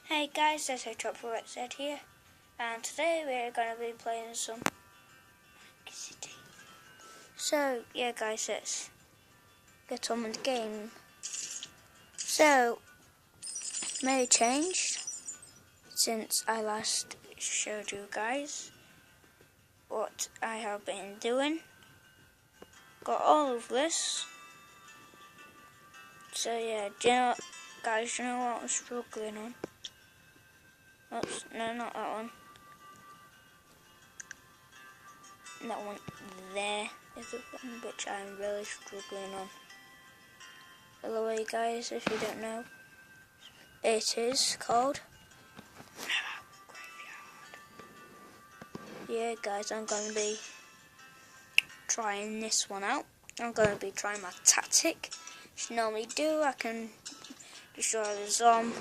Hey guys, this is ep3 here, and today we're going to be playing some City. So yeah guys, let's get on with the game. So, may changed since I last showed you guys what I have been doing. Got all of this. So yeah, do you know, guys, you know what I'm struggling on? Oops, no, not that one. That one there is the one which I'm really struggling on. By the way guys, if you don't know, it is called Graveyard. Yeah guys, I'm going to be trying this one out. I'm going to be trying my tactic, which I normally do. I can destroy the zombie.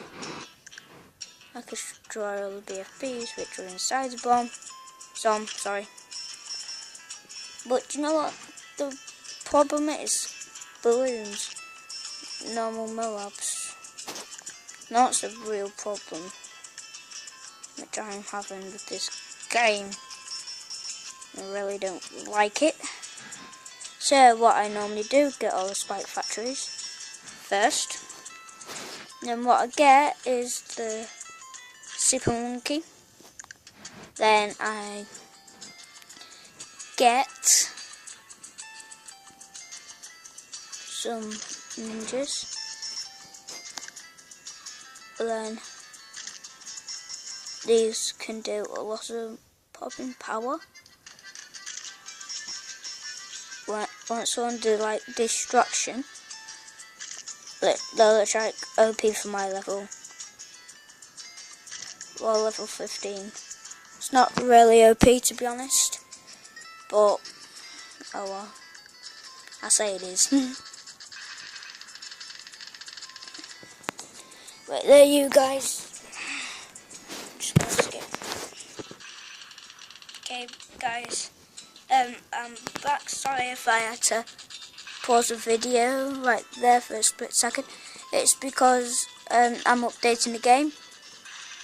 I can destroy all the BFBs which are inside the sorry. But you know what? The problem is balloons. Normal Moabs. That's the real problem which I'm having with this game. I really don't like it. So what I normally do, get all the spike factories first. Then what I get is the super monkey. Then I get some ninjas. Then these can do a lot of popping power. Once one do like destruction, they'll look like OP for my level. Well, level 15. It's not really OP to be honest, but oh well, I say it is. Right there, you guys. Just gonna skip. Okay, guys. I'm back. Sorry if I had to pause the video right there for a split second. It's because I'm updating the game,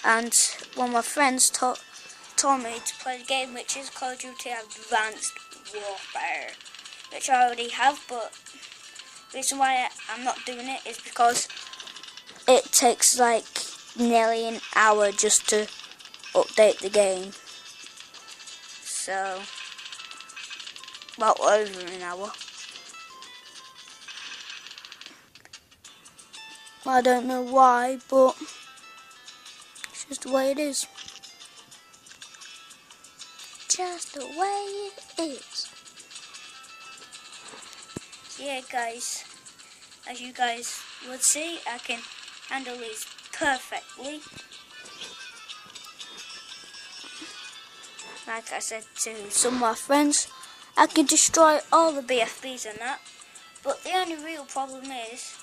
and one of my friends told me to play the game, which is Call of Duty Advanced Warfare, which I already have. But the reason why I'm not doing it is because it takes like nearly an hour just to update the game. So, well, over an hour. I don't know why, but it's just the way it is. Just the way it is. Yeah, guys, as you guys would see, I can handle these perfectly. Like I said to some of my friends, I can destroy all the BFBs and that, but the only real problem is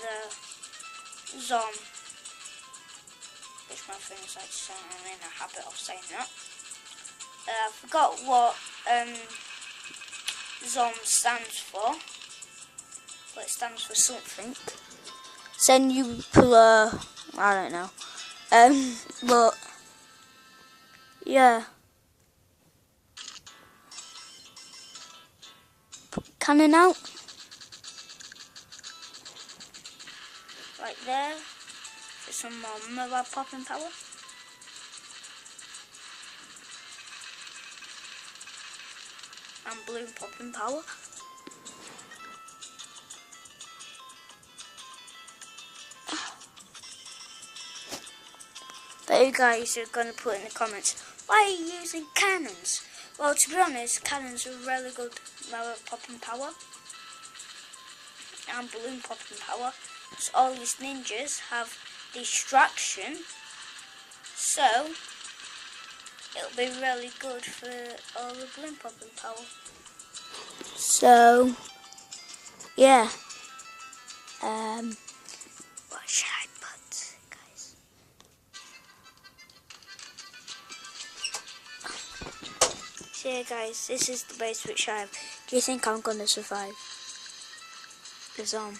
the zom, which my friends like to say, I'm in a habit of saying that. I forgot what zom stands for, but it stands for something. Singular, I don't know. But yeah. Cannon out. Right there. For some more mobile popping power. And balloon popping power. But you guys are going to put in the comments, why are you using cannons? Well, to be honest, cannons are really good popping power and balloon popping power. So all these ninjas have distraction, so it'll be really good for all the balloon popping power. So yeah, what should I put, guys? So yeah, guys, this is the base which I have. Do you think I'm gonna survive the zombie?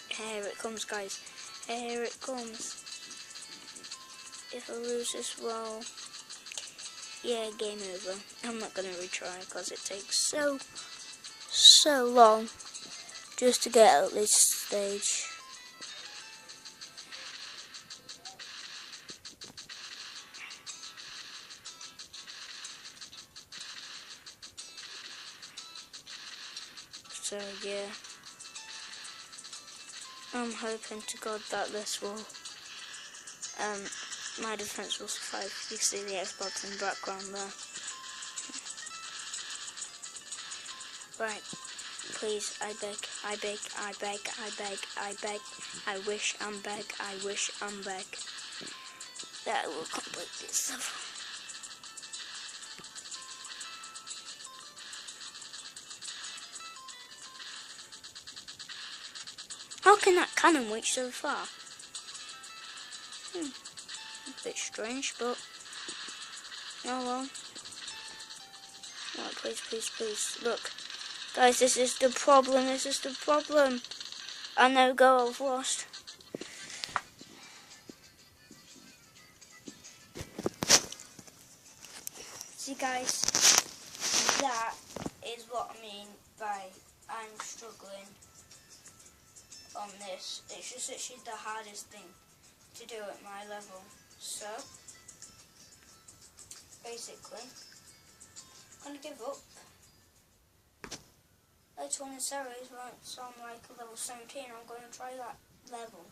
Here it comes, guys. Here it comes. If I lose this, well, yeah, game over. I'm not going to retry because it takes so long just to get out this stage. So yeah, I'm hoping to God that this will, my defense will survive. You see the Xbox in the background there. Right, please, I beg, I beg, I beg, I beg, I beg, I wish, I'm beg, I wish, I'm beg, that I will complete this level. How can that cannon reach so far? A bit strange, but oh well. Oh, please, please, please, look. Guys, this is the problem, this is the problem. I know go, I've lost. See guys, that is what I mean by I'm struggling on this. It's just actually the hardest thing to do at my level. So, basically, I'm going to give up. Later on in the series, once I'm like level 17, I'm going to try that level.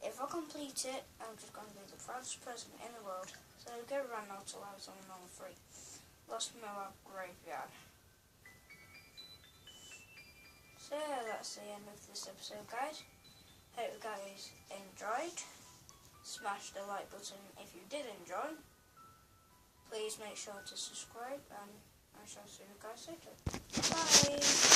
If I complete it, I'm just going to be the proudest person in the world. So go around now till I was on level 3. Lost Moab Graveyard. So yeah, that's the end of this episode, guys. Hope you guys enjoyed. Smash the like button if you did enjoy. Please make sure to subscribe, and I shall see you guys later. Bye!